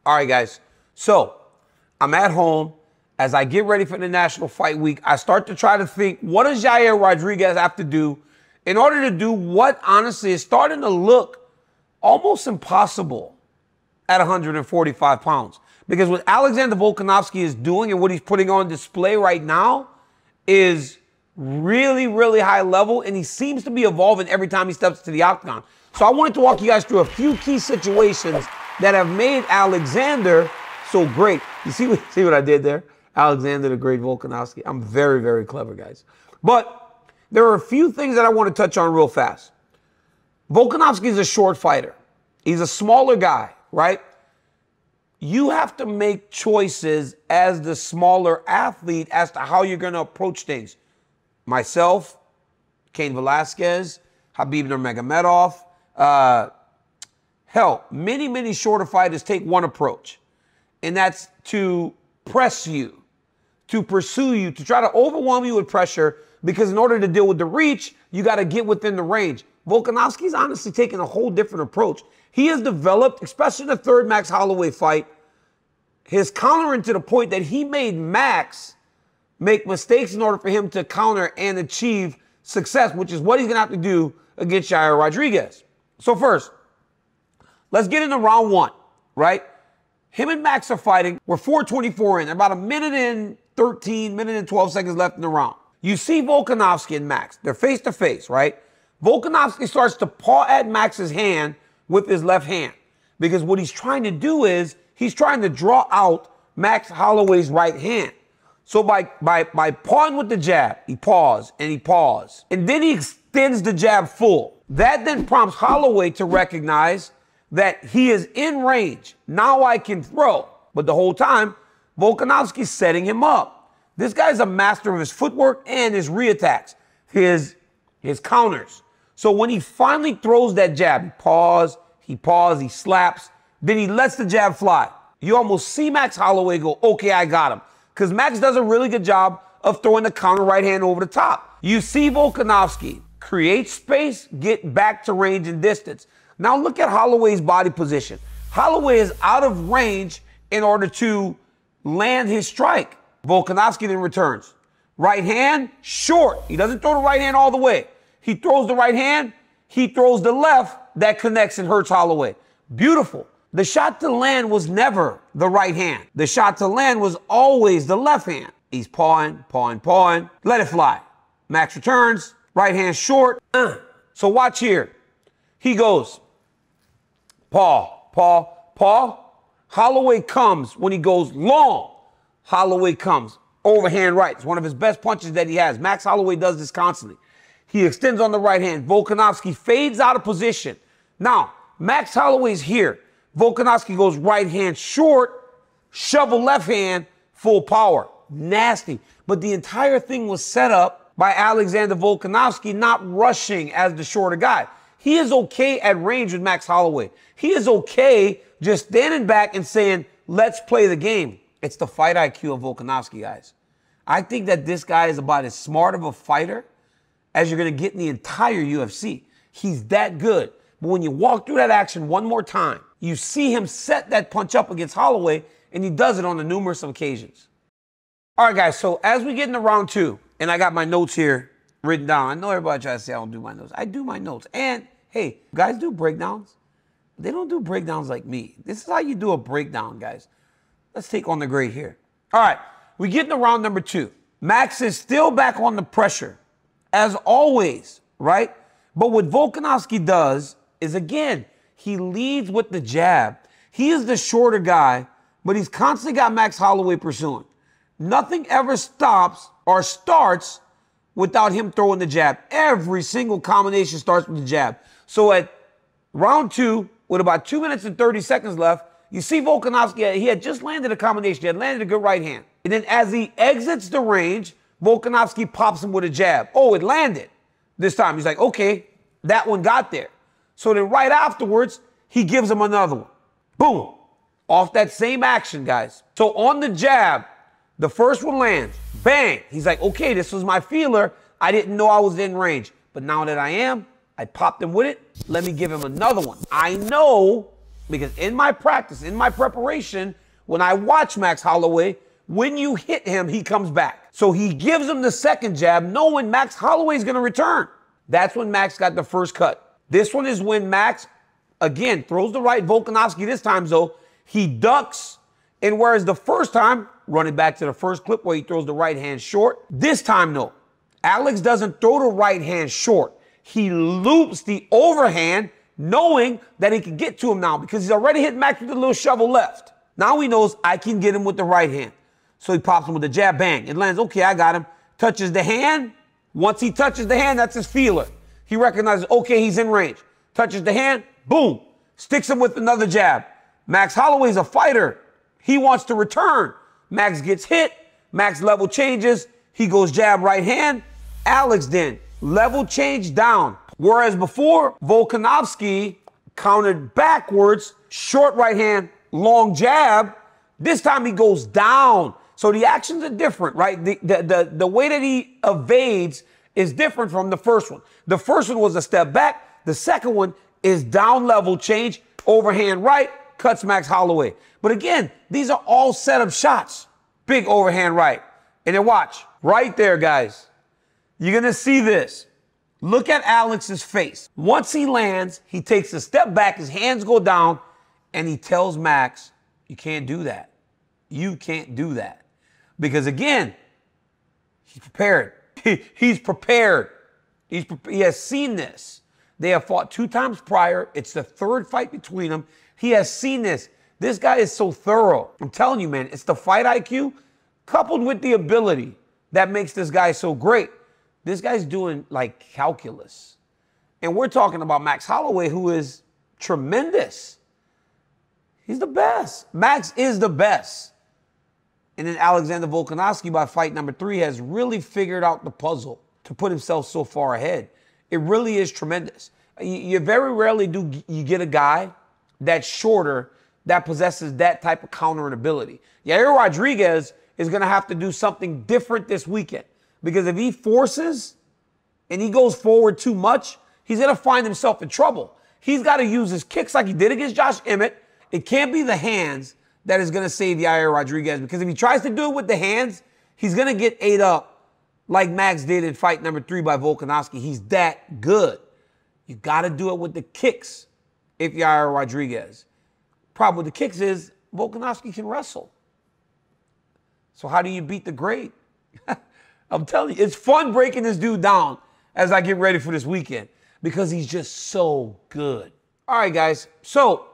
All right, guys. So I'm at home. As I get ready for the National Fight Week, I start to try to think, what does Yair Rodriguez have to do in order to do what, honestly, is starting to look almost impossible at 145 pounds? Because what Alexander Volkanovski is doing and what he's putting on display right now is really, really high level, and he seems to be evolving every time he steps to the octagon. So I wanted to walk you guys through a few key situations that have made Alexander so great. You see what I did there? Alexander the Great Volkanovski. I'm very, very clever, guys. But there are a few things that I want to touch on real fast. Volkanovski is a short fighter. He's a smaller guy, right? You have to make choices as the smaller athlete as to how you're going to approach things. Myself, Cain Velasquez, Khabib Nurmagomedov, hell, many shorter fighters take one approach, and that's to press you, to pursue you, to try to overwhelm you with pressure, because in order to deal with the reach, you got to get within the range. Volkanovski's honestly taking a whole different approach. He has developed, especially the third Max Holloway fight, his countering to the point that he made Max make mistakes in order for him to counter and achieve success, which is what he's going to have to do against Yair Rodriguez. So first, let's get into round one, right? Him and Max are fighting. We're 4:24 in. About a minute and 13, minute and 12 seconds left in the round. You see Volkanovski and Max. They're face to face, right? Volkanovski starts to paw at Max's hand with his left hand, because what he's trying to do is he's trying to draw out Max Holloway's right hand. So by pawing with the jab, he paws and he paws, and then he extends the jab full. That then prompts Holloway to recognize that he is in range. Now I can throw. But the whole time, Volkanovski's setting him up. This guy's a master of his footwork and his reattacks, his counters. So when he finally throws that jab, he paws, he slaps, then he lets the jab fly. You almost see Max Holloway go, okay, I got him. Because Max does a really good job of throwing the counter right hand over the top. You see Volkanovski create space, get back to range and distance. Now look at Holloway's body position. Holloway is out of range in order to land his strike. Volkanovski then returns. Right hand, short. He doesn't throw the right hand all the way. He throws the right hand. He throws the left. That connects and hurts Holloway. Beautiful. The shot to land was never the right hand. The shot to land was always the left hand. He's pawing. Let it fly. Max returns. Right hand short. So watch here. He goes paw. Holloway comes when he goes long. Holloway comes. Overhand right. It's one of his best punches that he has. Max Holloway does this constantly. He extends on the right hand. Volkanovski fades out of position. Now, Max Holloway's here. Volkanovski goes right hand short, shovel left hand, full power. Nasty. But the entire thing was set up by Alexander Volkanovski not rushing as the shorter guy. He is okay at range with Max Holloway. He is okay just standing back and saying, let's play the game. It's the fight IQ of Volkanovski, guys. I think that this guy is about as smart of a fighter as you're going to get in the entire UFC. He's that good. But when you walk through that action one more time, you see him set that punch up against Holloway, and he does it on the numerous occasions. All right, guys, so as we get into round two, and I got my notes here written down. I know everybody tries to say I don't do my notes. I do my notes. And, hey, guys do breakdowns. They don't do breakdowns like me. This is how you do a breakdown, guys. Let's take on the grade here. All right, we get into round number two. Max is still back on the pressure, as always, right? But what Volkanovski does is, again, he leads with the jab. He is the shorter guy, but he's constantly got Max Holloway pursuing. Nothing ever stops or starts without him throwing the jab. Every single combination starts with the jab. So at round two, with about 2 minutes and 30 seconds left, you see Volkanovski, he had just landed a combination. He had landed a good right hand. And then as he exits the range, Volkanovski pops him with a jab. Oh, it landed this time. He's like, okay, that one got there. So then right afterwards, he gives him another one. Boom. Off that same action, guys. So on the jab, the first one lands. Bang. He's like, okay, this was my feeler. I didn't know I was in range. But now that I am, I popped him with it. Let me give him another one. I know, because in my practice, in my preparation, when I watch Max Holloway, when you hit him, he comes back. So he gives him the second jab, knowing Max Holloway is going to return. That's when Max got the first cut. This one is when Max, again, throws the right. Volkanovski this time, though, he ducks. And whereas the first time, running back to the first clip where he throws the right hand short, this time, no. Alex doesn't throw the right hand short. He loops the overhand, knowing that he can get to him now because he's already hit Max with a little shovel left. Now he knows I can get him with the right hand. So he pops him with the jab, bang. It lands, okay, I got him. Touches the hand. Once he touches the hand, that's his feeler. He recognizes, okay, he's in range. Touches the hand, boom. Sticks him with another jab. Max Holloway's a fighter. He wants to return. Max gets hit. Max level changes. He goes jab, right hand. Alex then, level change down. Whereas before, Volkanovski countered backwards, short right hand, long jab. This time he goes down. So the actions are different, right? The way that he evades is different from the first one. The first one was a step back. The second one is down level change, overhand right, cuts Max Holloway. But again, these are all setup shots. Big overhand right. And then watch, right there, guys. You're going to see this. Look at Alex's face. Once he lands, he takes a step back, his hands go down, and he tells Max, you can't do that. You can't do that. Because again, he's prepared. He's prepared. He has seen this. They have fought 2 times prior. It's the 3rd fight between them. He has seen this. This guy is so thorough. I'm telling you, man, it's the fight IQ coupled with the ability that makes this guy so great. This guy's doing like calculus. And we're talking about Max Holloway, who is tremendous. He's the best. Max is the best. And then Alexander Volkanovski, by fight number 3, has really figured out the puzzle to put himself so far ahead. It really is tremendous. You very rarely do you get a guy that's shorter that possesses that type of countering ability. Yair Rodriguez is going to have to do something different this weekend. Because if he forces and he goes forward too much, he's going to find himself in trouble. He's got to use his kicks like he did against Josh Emmett. It can't be the hands that is going to save Yair Rodriguez, because if he tries to do it with the hands, he's going to get ate up like Max did in fight number 3 by Volkanovski. He's that good. You got to do it with the kicks if Yair Rodriguez. Problem with the kicks is Volkanovski can wrestle. So how do you beat the great? I'm telling you, it's fun breaking this dude down as I get ready for this weekend because he's just so good. All right, guys. So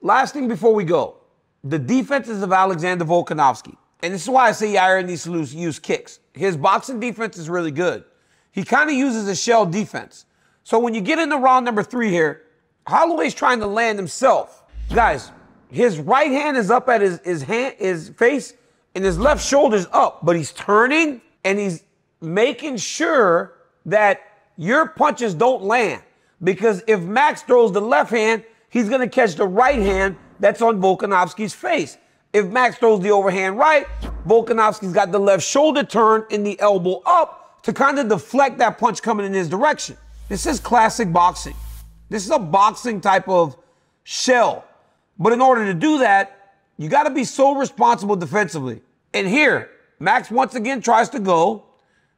last thing before we go. The defenses of Alexander Volkanovski. And this is why I say Yair needs to use kicks. His boxing defense is really good. He kind of uses a shell defense. So when you get into round number 3 here, Holloway's trying to land himself. Guys, his right hand is up at his face, and his left shoulder's up. But he's turning, and he's making sure that your punches don't land. Because if Max throws the left hand, he's going to catch the right hand that's on Volkanovski's face. If Max throws the overhand right, Volkanovski's got the left shoulder turn and the elbow up to kind of deflect that punch coming in his direction. This is classic boxing. This is a boxing type of shell. But in order to do that, you got to be so responsible defensively. And here, Max once again tries to go,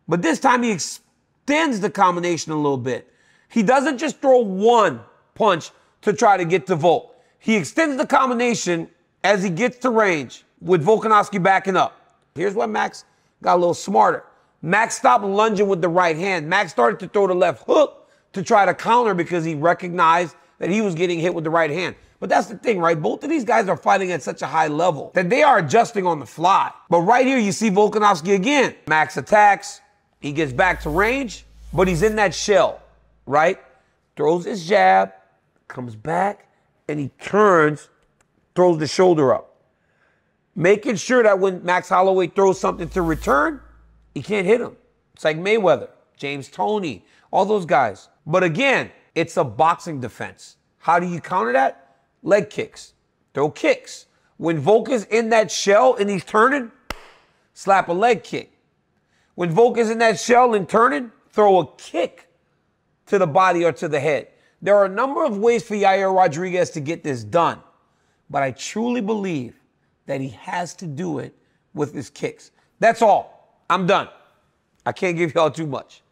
but this time he extends the combination a little bit. He doesn't just throw one punch to try to get to Volk. He extends the combination as he gets to range with Volkanovski backing up. Here's where Max got a little smarter. Max stopped lunging with the right hand. Max started to throw the left hook to try to counter because he recognized that he was getting hit with the right hand. But that's the thing, right? Both of these guys are fighting at such a high level that they are adjusting on the fly. But right here, you see Volkanovski again. Max attacks. He gets back to range, but he's in that shell, right? Throws his jab, comes back, and he turns, throws the shoulder up. Making sure that when Max Holloway throws something to return, he can't hit him. It's like Mayweather, James Toney, all those guys. But again, it's a boxing defense. How do you counter that? Leg kicks. Throw kicks. When Volk is in that shell and he's turning, slap a leg kick. When Volk is in that shell and turning, throw a kick. to the body or to the head. There are a number of ways for Yair Rodriguez to get this done, but I truly believe that he has to do it with his kicks. That's all. I'm done. I can't give y'all too much.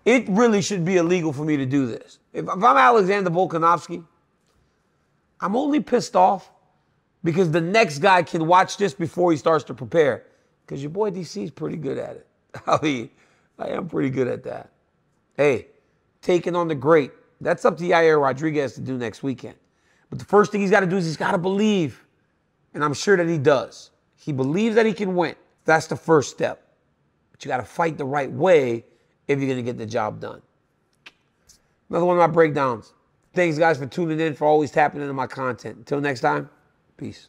It really should be illegal for me to do this. If I'm Alexander Volkanovski, I'm only pissed off because the next guy can watch this before he starts to prepare. Because your boy DC is pretty good at it. I mean, I am pretty good at that. Hey, taking on the great. That's up to Yair Rodriguez to do next weekend. But the first thing he's got to do is he's got to believe. And I'm sure that he does. He believes that he can win. That's the first step. But you got to fight the right way if you're going to get the job done. Another one of my breakdowns. Thanks, guys, for tuning in, for always tapping into my content. Until next time, peace.